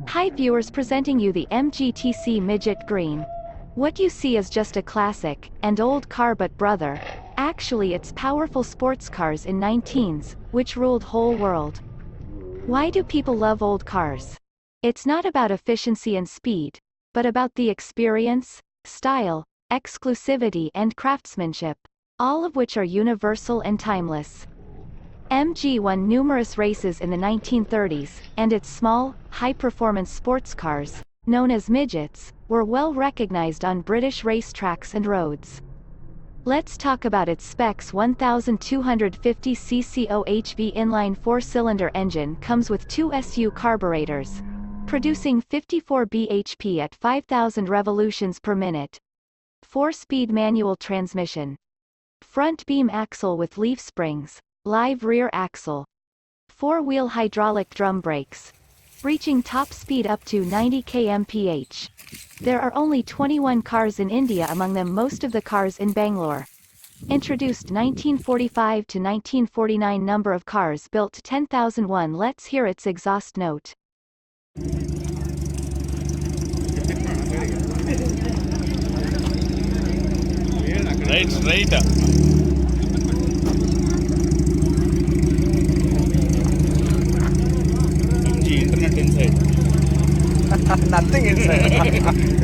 Hi viewers, presenting you the MGTC Midget Green. What you see is just a classic, and old car, but brother, actually it's powerful sports cars in 19s, which ruled whole world. Why do people love old cars? It's not about efficiency and speed, but about the experience, style, exclusivity and craftsmanship, all of which are universal and timeless. MG won numerous races in the 1930s, and its small, high-performance sports cars, known as midgets, were well recognized on British racetracks and roads. Let's talk about its specs. 1250cc OHV inline 4-cylinder engine comes with two SU carburetors, producing 54 bhp at 5,000 revolutions per minute. 4-speed manual transmission. Front beam axle with leaf springs. Live rear axle. 4-wheel hydraulic drum brakes. Reaching top speed up to 90 km/h. There are only 21 cars in India, among them most of the cars in Bangalore. Introduced 1945 to 1949, number of cars built 10,001. Let's hear its exhaust note. Right. MG internet inside. Nothing inside.